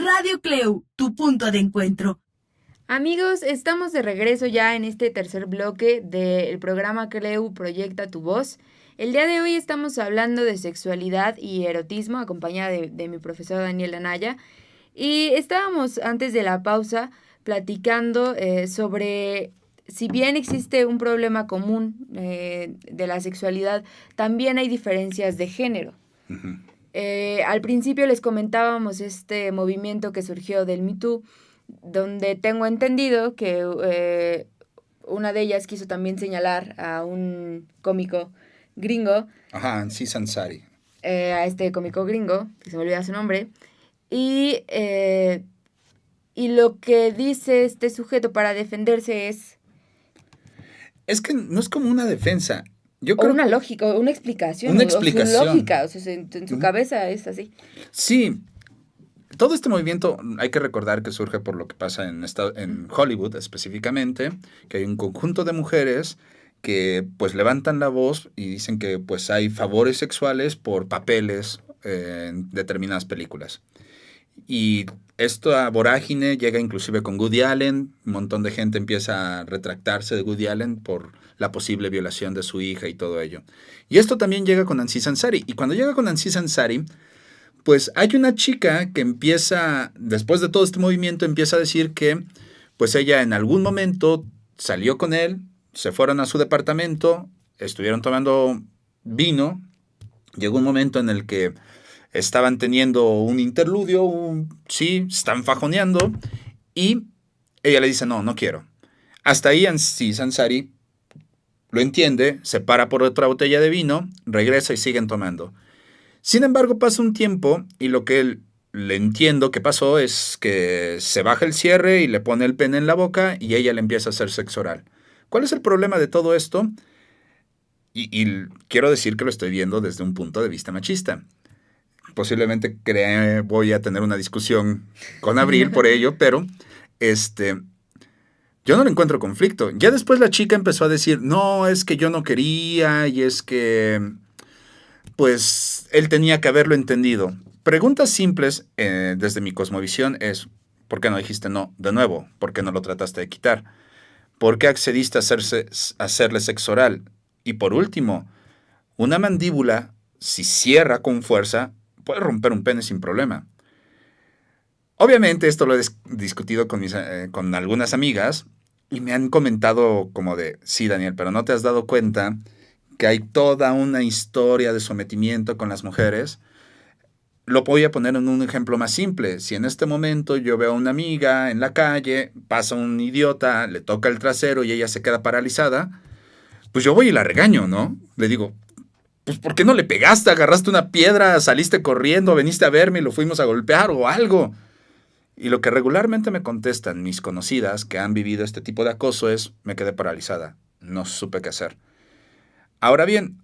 Radio Cleu, tu punto de encuentro. Amigos, estamos de regreso ya en este tercer bloque del programa Cleu Proyecta tu Voz. El día de hoy estamos hablando de sexualidad y erotismo, acompañada de mi profesor Daniel Anaya. Y estábamos antes de la pausa platicando sobre, si bien existe un problema común de la sexualidad, también hay diferencias de género. Uh-huh. Al principio les comentábamos este movimiento que surgió del Me Too, donde tengo entendido que una de ellas quiso también señalar a un cómico gringo. Ajá, Aziz Ansari. A este cómico gringo, que se me olvida su nombre. Y lo que dice este sujeto para defenderse es... Es que no es como una defensa. Yo creo una lógica, una explicación. Una explicación. O su lógica, o sea, en su cabeza es así. Sí. Todo este movimiento hay que recordar que surge por lo que pasa en Hollywood específicamente, que hay un conjunto de mujeres que pues levantan la voz y dicen que pues hay favores sexuales por papeles en determinadas películas. Y esta vorágine llega inclusive con Woody Allen, un montón de gente empieza a retractarse de Woody Allen por la posible violación de su hija y todo ello. Y esto también llega con Aziz Ansari, y cuando llega con Aziz Ansari, pues hay una chica que empieza, después de todo este movimiento, empieza a decir que pues ella en algún momento salió con él, se fueron a su departamento, estuvieron tomando vino, llegó un momento en el que estaban teniendo un interludio, sí, están fajoneando, y ella le dice, no quiero. Hasta ahí Aziz Ansari lo entiende, se para por otra botella de vino, regresa y siguen tomando. Sin embargo, pasa un tiempo y lo que le entiendo que pasó es que se baja el cierre y le pone el pene en la boca y ella le empieza a hacer sexo oral. ¿Cuál es el problema de todo esto? Y quiero decir que lo estoy viendo desde un punto de vista machista. Posiblemente voy a tener una discusión con Abril por ello, pero yo no le encuentro conflicto. Ya después la chica empezó a decir, no, es que yo no quería y es que pues él tenía que haberlo entendido. Preguntas simples desde mi cosmovisión es, ¿por qué no dijiste no? De nuevo, ¿por qué no lo trataste de quitar? ¿Por qué accediste a hacerle sexo oral? Y por último, una mandíbula, si cierra con fuerza, puede romper un pene sin problema. Obviamente esto lo he discutido con algunas amigas y me han comentado como de, sí, Daniel, pero ¿no te has dado cuenta que hay toda una historia de sometimiento con las mujeres? Lo voy a poner en un ejemplo más simple. Si en este momento yo veo a una amiga en la calle, pasa un idiota, le toca el trasero y ella se queda paralizada, pues yo voy y la regaño, ¿no? Le digo, pues ¿por qué no le pegaste? Agarraste una piedra, saliste corriendo, viniste a verme y lo fuimos a golpear o algo. Y lo que regularmente me contestan mis conocidas que han vivido este tipo de acoso es, me quedé paralizada, no supe qué hacer. Ahora bien,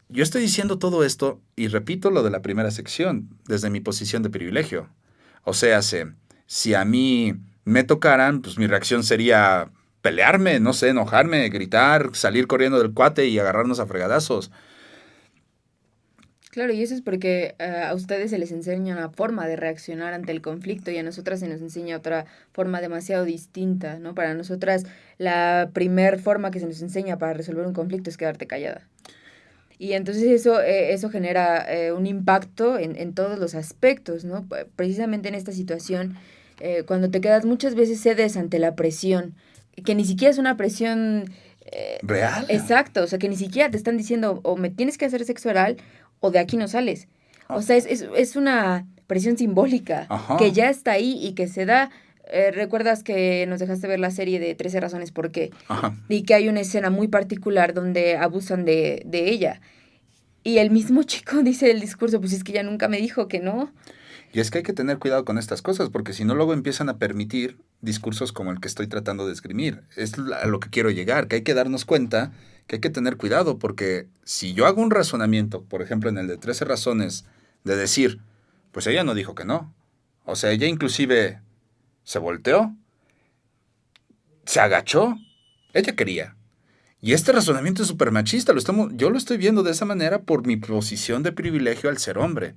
yo estoy diciendo todo esto y repito lo de la primera sección, desde mi posición de privilegio. O sea, si a mí me tocaran, pues mi reacción sería pelearme, no sé, enojarme, gritar, salir corriendo del cuate y agarrarnos a fregadazos. Claro, y eso es porque a ustedes se les enseña una forma de reaccionar ante el conflicto y a nosotras se nos enseña otra forma demasiado distinta, ¿no? Para nosotras la primer forma que se nos enseña para resolver un conflicto es quedarte callada. Y entonces eso genera un impacto en todos los aspectos, ¿no? Precisamente en esta situación, cuando te quedas muchas veces cedes ante la presión, que ni siquiera es una presión... ¿Real? Exacto, o sea, que ni siquiera te están diciendo o me tienes que hacer sexo oral o de aquí no sales. O sea, es una presión simbólica. Ajá. Que ya está ahí y que se da... ¿recuerdas que nos dejaste ver la serie de 13 razones por qué? Ajá. Y que hay una escena muy particular donde abusan de ella. Y el mismo chico dice el discurso, pues es que ella nunca me dijo que no. Y es que hay que tener cuidado con estas cosas, porque si no luego empiezan a permitir discursos como el que estoy tratando de esgrimir. Es a lo que quiero llegar, que hay que darnos cuenta que hay que tener cuidado, porque si yo hago un razonamiento, por ejemplo en el de 13 razones, de decir, pues ella no dijo que no. O sea, ella inclusive se volteó, se agachó, ella quería. Y este razonamiento es súper machista, yo lo estoy viendo de esa manera por mi posición de privilegio al ser hombre.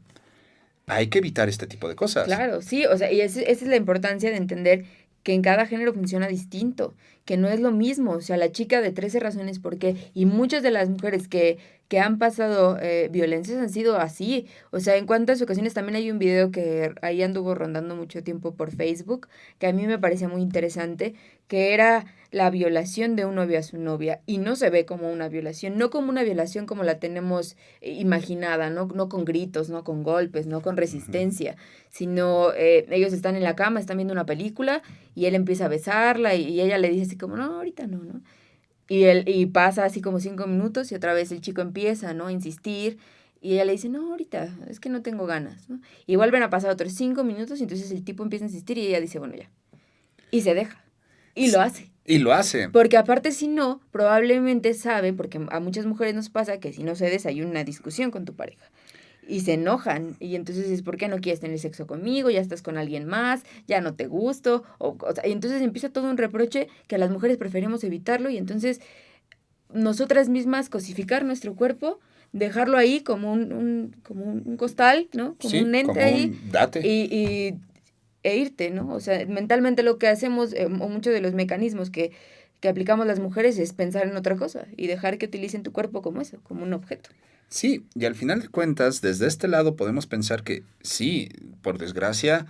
hay que evitar este tipo de cosas. Claro, sí, o sea, y esa es la importancia de entender que en cada género funciona distinto, que no es lo mismo, o sea, la chica de 13 razones por qué, y muchas de las mujeres que han pasado violencias han sido así, o sea, en cuántas ocasiones también hay un video que ahí anduvo rondando mucho tiempo por Facebook, que a mí me parecía muy interesante, que era la violación de un novio a su novia, y no se ve como una violación, no como una violación como la tenemos imaginada, no con gritos, no con golpes, no con resistencia, sino ellos están en la cama, están viendo una película, y él empieza a besarla, y ella le dice así como, no, ahorita no, ¿no? Y pasa así como 5 minutos, y otra vez el chico empieza, ¿no? A insistir, y ella le dice, no, ahorita, es que no tengo ganas, ¿no? Y vuelven a pasar otros 5 minutos, y entonces el tipo empieza a insistir, y ella dice, bueno, ya. Y se deja. Y lo hace. Y lo hace. Porque aparte si no, probablemente sabe, porque a muchas mujeres nos pasa que si no cedes hay una discusión con tu pareja. Y se enojan. Y entonces es, ¿por qué no quieres tener sexo conmigo? Ya estás con alguien más, ya no te gusto. Y entonces empieza todo un reproche que a las mujeres preferimos evitarlo. Y entonces nosotras mismas cosificar nuestro cuerpo, dejarlo ahí como como un costal, ¿no? Como Sí, un ente como ahí. un date. E irte, ¿no? O sea, mentalmente lo que hacemos, o muchos de los mecanismos que aplicamos las mujeres es pensar en otra cosa y dejar que utilicen tu cuerpo como eso, como un objeto. Sí, y al final de cuentas, desde este lado podemos pensar que sí, por desgracia,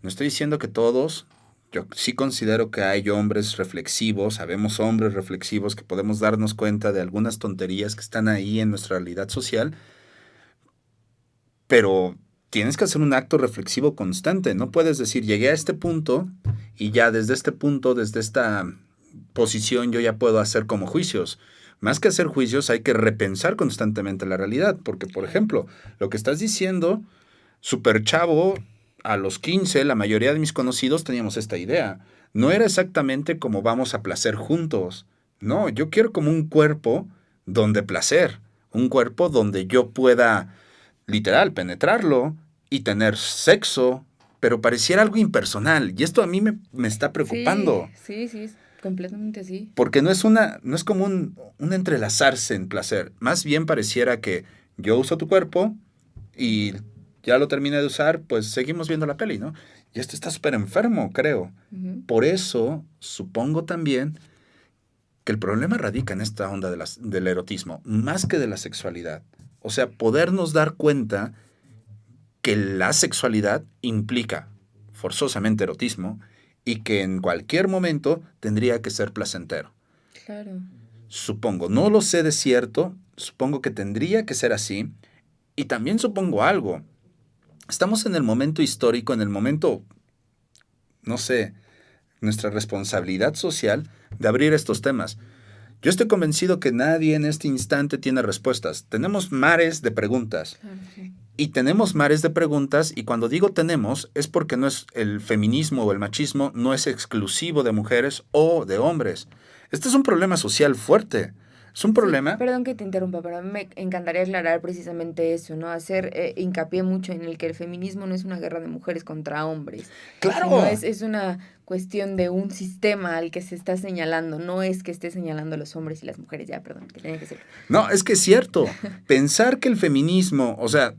no estoy diciendo que todos, yo sí considero que hay hombres reflexivos, sabemos hombres reflexivos que podemos darnos cuenta de algunas tonterías que están ahí en nuestra realidad social, pero tienes que hacer un acto reflexivo constante. No puedes decir, llegué a este punto y ya desde este punto, desde esta posición, yo ya puedo hacer como juicios. Más que hacer juicios, hay que repensar constantemente la realidad. Porque, por ejemplo, lo que estás diciendo, súper chavo, a los 15, la mayoría de mis conocidos teníamos esta idea. No era exactamente como vamos a placer juntos. No, yo quiero como un cuerpo donde placer. Un cuerpo donde yo pueda literal, penetrarlo y tener sexo, pero pareciera algo impersonal. Y esto a mí me está preocupando. Sí, es completamente así. Porque no es como un entrelazarse en placer. Más bien pareciera que yo uso tu cuerpo y ya lo terminé de usar, pues seguimos viendo la peli, ¿no? Y esto está súper enfermo, creo. Uh-huh. Por eso, supongo también que el problema radica en esta onda del erotismo, más que de la sexualidad. O sea, podernos dar cuenta que la sexualidad implica forzosamente erotismo y que en cualquier momento tendría que ser placentero. Claro. Supongo, no lo sé de cierto, supongo que tendría que ser así. Y también supongo algo. Estamos en el momento histórico, en el momento, no sé, nuestra responsabilidad social de abrir estos temas. Yo estoy convencido que nadie en este instante tiene respuestas. Tenemos mares de preguntas. Claro, sí. Y tenemos mares de preguntas, y cuando digo tenemos, es porque no es el feminismo o el machismo no es exclusivo de mujeres o de hombres. Este es un problema social fuerte. Es un problema... Sí, perdón que te interrumpa, pero a mí me encantaría aclarar precisamente eso, ¿no? Hacer hincapié mucho en el que el feminismo no es una guerra de mujeres contra hombres. ¡Claro! Sino es una cuestión de un sistema al que se está señalando. No es que esté señalando a los hombres y las mujeres. Ya, perdón, que tenía que ser. No, es que es cierto. Pensar que el feminismo, o sea...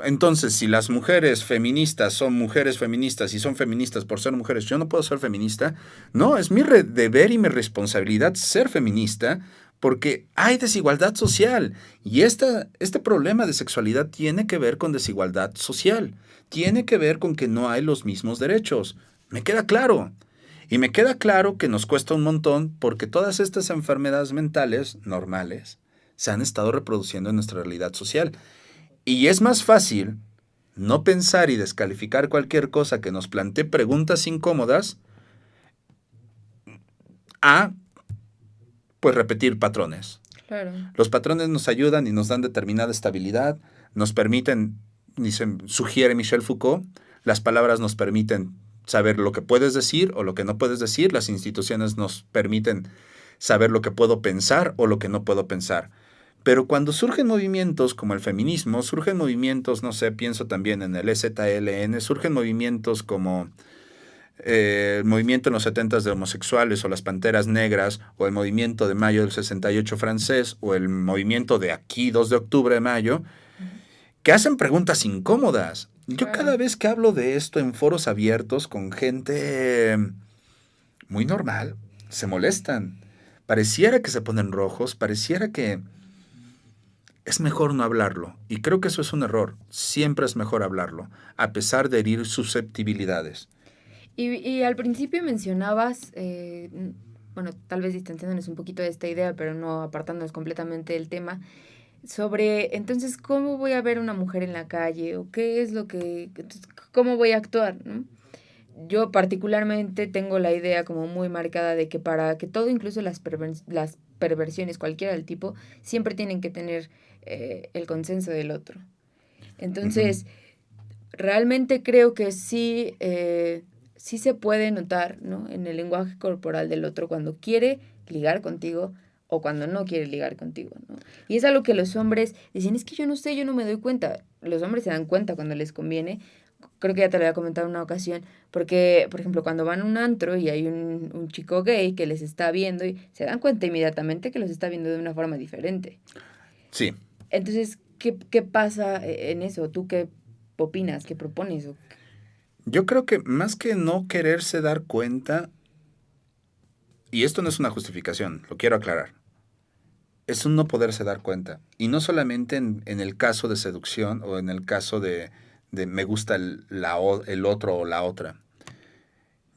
Entonces, si las mujeres feministas son mujeres feministas y son feministas por ser mujeres, yo no puedo ser feminista. No, es mi deber y mi responsabilidad ser feminista porque hay desigualdad social. Y este problema de sexualidad tiene que ver con desigualdad social. Tiene que ver con que no hay los mismos derechos. Me queda claro. Y me queda claro que nos cuesta un montón porque todas estas enfermedades mentales normales se han estado reproduciendo en nuestra realidad social. Y es más fácil no pensar y descalificar cualquier cosa que nos plantee preguntas incómodas a, pues, repetir patrones. Claro. Los patrones nos ayudan y nos dan determinada estabilidad, nos permiten, sugiere Michel Foucault, las palabras nos permiten saber lo que puedes decir o lo que no puedes decir, las instituciones nos permiten saber lo que puedo pensar o lo que no puedo pensar. Pero cuando surgen movimientos como el feminismo, surgen movimientos, no sé, pienso también en el EZLN, surgen movimientos como el movimiento en los 70s de homosexuales o las Panteras Negras, o el movimiento de mayo del 68 francés, o el movimiento de aquí, 2 de octubre de mayo, que hacen preguntas incómodas. Yo cada Claro. vez que hablo de esto en foros abiertos con gente muy normal, se molestan. Pareciera que se ponen rojos, pareciera que es mejor no hablarlo. Y creo que eso es un error. Siempre es mejor hablarlo, a pesar de herir susceptibilidades. Y al principio mencionabas, bueno, tal vez distanciándonos un poquito de esta idea, pero no apartándonos completamente del tema, sobre entonces cómo voy a ver una mujer en la calle o qué es lo que, entonces, cómo voy a actuar, ¿no? Yo particularmente tengo la idea como muy marcada de que para que todo, incluso las perversiones, cualquiera del tipo, siempre tienen que tener el consenso del otro. Ujú. Entonces, realmente creo que sí, sí se puede notar, ¿no? En el lenguaje corporal del otro cuando quiere ligar contigo o cuando no quiere ligar contigo, ¿no? Y es algo que los hombres dicen, es que yo no sé, yo no me doy cuenta. Los hombres se dan cuenta cuando les conviene. Creo que ya te lo había comentado en una ocasión, porque, por ejemplo, cuando van a un antro y hay un chico gay que les está viendo y se dan cuenta inmediatamente que los está viendo de una forma diferente. Sí, Entonces, ¿qué pasa en eso? ¿Tú qué opinas? ¿Qué propones? yo creo que más que no quererse dar cuenta, y esto no es una justificación, lo quiero aclarar, es un no poderse dar cuenta. Y no solamente en el caso de seducción o en el caso de me gusta el otro o la otra.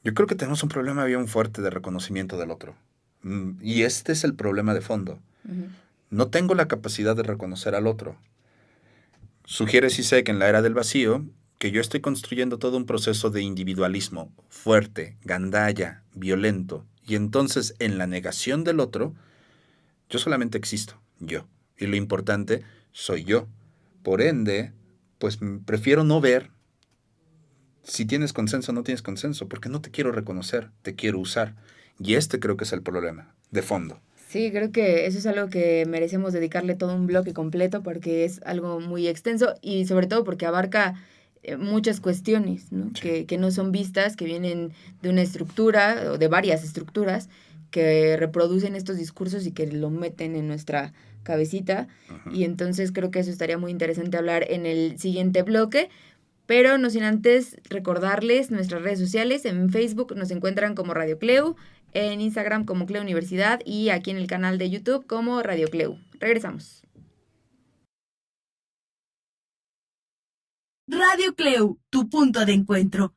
Yo creo que tenemos un problema bien fuerte de reconocimiento del otro. Y este es el problema de fondo. Ujú. No tengo la capacidad de reconocer al otro. Sugiere Zizek en La Era del Vacío que yo estoy construyendo todo un proceso de individualismo fuerte, gandalla, violento. Y entonces, en la negación del otro, yo solamente existo, yo. Y lo importante soy yo. Por ende, pues prefiero no ver si tienes consenso o no tienes consenso, porque no te quiero reconocer, te quiero usar. Y este creo que es el problema, de fondo. Sí, creo que eso es algo que merecemos dedicarle todo un bloque completo porque es algo muy extenso y sobre todo porque abarca muchas cuestiones, ¿no? Sí. Que no son vistas, que vienen de una estructura o de varias estructuras que reproducen estos discursos y que lo meten en nuestra cabecita. Ujú. Y entonces creo que eso estaría muy interesante hablar en el siguiente bloque. Pero no sin antes recordarles nuestras redes sociales. En Facebook nos encuentran como Radio Cleu, en Instagram como Cleu Universidad y aquí en el canal de YouTube como Radio Cleu. Regresamos. Radio Cleu, tu punto de encuentro.